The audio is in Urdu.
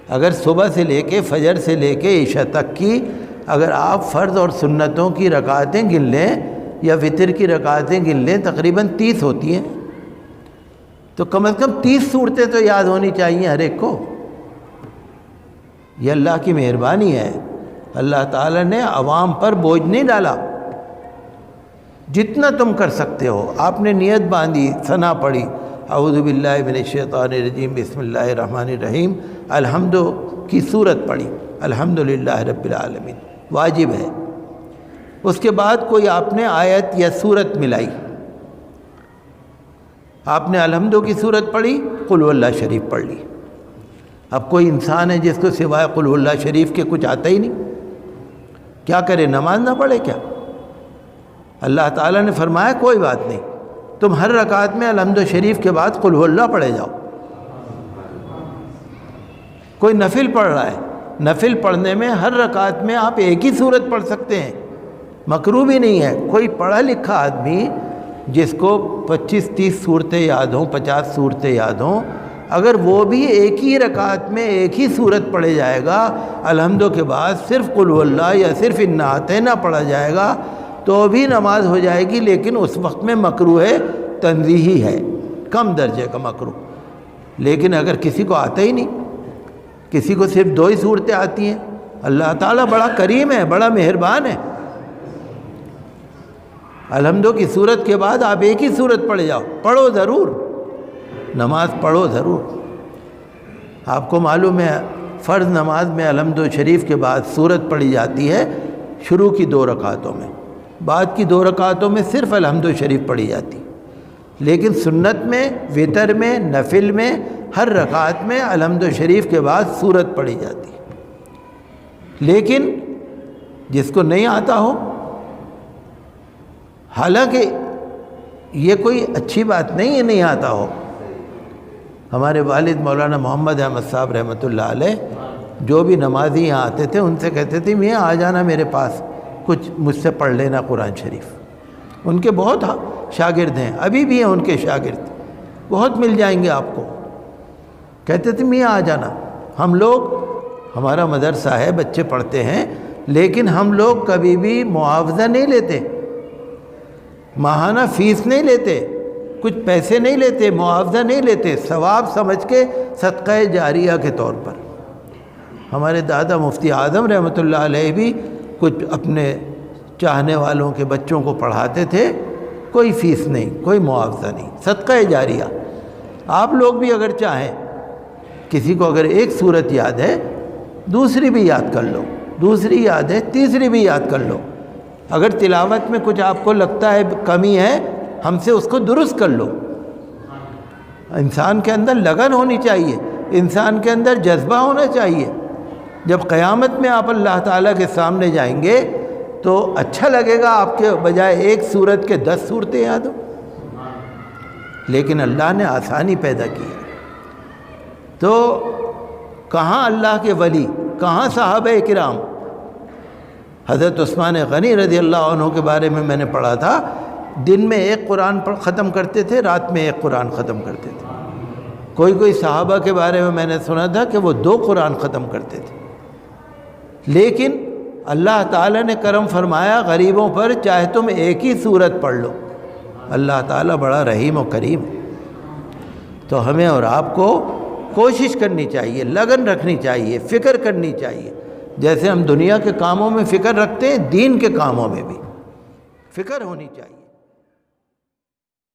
اگر صبح سے لے کے فجر سے لے کے عشاء تک کی اگر آپ فرض اور سنتوں کی رکعتیں گن لیں یا وتر کی رکعتیں گن لیں تقریباً 30 ہوتی ہیں، تو کم از کم 30 صورتیں تو یاد ہونی چاہیے ہر ایک کو۔ یہ اللہ کی مہربانی ہے، اللہ تعالیٰ نے عوام پر بوجھ نہیں ڈالا، جتنا تم کر سکتے ہو۔ آپ نے نیت باندھی، ثنا پڑھی، اعوذ باللہ من الشیطان الرجیم بسم اللہ الرحمن الرحیم، الحمد کی صورت پڑھی، الحمدللہ رب العالمین، واجب ہے۔ اس کے بعد کوئی آپ نے آیت یا صورت ملائی، آپ نے الحمد کی صورت پڑھی، قل ہو اللہ شریف پڑھ لی۔ اب کوئی انسان ہے جس کو سوائے قل ہو اللہ شریف کے کچھ آتا ہی نہیں، کیا کرے؟ نماز نہ پڑھے کیا؟ اللہ تعالیٰ نے فرمایا کوئی بات نہیں، تم ہر رکعت میں الحمد شریف کے بعد قل ہو اللہ پڑھے جاؤ۔ کوئی نفل پڑھ رہا ہے، نفل پڑھنے میں ہر رکعت میں آپ ایک ہی صورت پڑھ سکتے ہیں، مکروہ بھی نہیں ہے۔ کوئی پڑھا لکھا آدمی جس کو 25-30 صورتیں یاد ہوں، 50 صورتیں یاد ہوں، اگر وہ بھی ایک ہی رکعت میں ایک ہی صورت پڑھے جائے گا، الحمد کے بعد صرف قل ہو اللہ یا صرف انا اعطینہ پڑھا جائے گا تو بھی نماز ہو جائے گی، لیکن اس وقت میں مکروہ ہے، تنزیہی ہے، کم درجے کا مکروہ۔ لیکن اگر کسی کو آتا ہی نہیں، کسی کو صرف 2 ہی صورتیں آتی ہیں، اللہ تعالیٰ بڑا کریم ہے، بڑا مہربان ہے۔ الحمد کی صورت کے بعد آپ ایک ہی صورت پڑھے جاؤ، پڑھو ضرور، نماز پڑھو ضرور۔ آپ کو معلوم ہے فرض نماز میں الحمد شریف کے بعد صورت پڑھی جاتی ہے شروع کی 2 رکعتوں میں، بعد کی 2 رکعتوں میں صرف الحمد شریف پڑھی جاتی، لیکن سنت میں، وتر میں، نفل میں ہر رکعت میں الحمد شریف کے بعد صورت پڑھی جاتی ہے۔ لیکن جس کو نہیں آتا ہو، حالانکہ یہ کوئی اچھی بات نہیں ہے نہیں آتا ہو۔ ہمارے والد مولانا محمد احمد صاحب رحمۃ اللہ علیہ جو بھی نمازی یہاں آتے تھے ان سے کہتے تھے میاں آ جانا میرے پاس، کچھ مجھ سے پڑھ لینا قرآن شریف۔ ان کے بہت شاگرد ہیں، ابھی بھی ہیں ان کے شاگرد، بہت مل جائیں گے آپ کو۔ کہتے تھے میاں آ جانا۔ ہم لوگ، ہمارا مدرسہ ہے، بچے پڑھتے ہیں، لیکن ہم لوگ کبھی بھی معاوضہ نہیں لیتے، ماہانہ فیس نہیں لیتے، کچھ پیسے نہیں لیتے، معاوضہ نہیں لیتے، ثواب سمجھ کے صدقہ جاریہ کے طور پر۔ ہمارے دادا مفتی اعظم رحمۃ اللہ علیہ بھی کچھ اپنے چاہنے والوں کے بچوں کو پڑھاتے تھے، کوئی فیس نہیں، کوئی معاوضہ نہیں، صدقہ جاریہ۔ آپ لوگ بھی اگر چاہیں، کسی کو اگر ایک صورت یاد ہے دوسری بھی یاد کر لو، دوسری یاد ہے تیسری بھی یاد کر لو۔ اگر تلاوت میں کچھ آپ کو لگتا ہے کمی ہے، ہم سے اس کو درست کر لو۔ انسان کے اندر لگن ہونی چاہیے، انسان کے اندر جذبہ ہونا چاہیے۔ جب قیامت میں آپ اللہ تعالیٰ کے سامنے جائیں گے تو اچھا لگے گا آپ کے بجائے ایک صورت کے 10 صورتیں یاد ہو۔ لیکن اللہ نے آسانی پیدا کی ہے، تو کہاں اللہ کے ولی، کہاں صحابہ کرام۔ حضرت عثمان غنی رضی اللہ عنہ کے بارے میں نے پڑھا تھا، دن میں 1 قرآن ختم کرتے تھے، رات میں 1 قرآن ختم کرتے تھے۔ کوئی صحابہ کے بارے میں نے سنا تھا کہ وہ 2 قرآن ختم کرتے تھے۔ لیکن اللہ تعالیٰ نے کرم فرمایا غریبوں پر، چاہے تم ایک ہی صورت پڑھ لو، اللہ تعالیٰ بڑا رحیم و کریم ہے۔ تو ہمیں اور آپ کو کوشش کرنی چاہیے، لگن رکھنی چاہیے، فکر کرنی چاہیے۔ جیسے ہم دنیا کے کاموں میں فکر رکھتے ہیں، دین کے کاموں میں بھی فکر ہونی چاہیے۔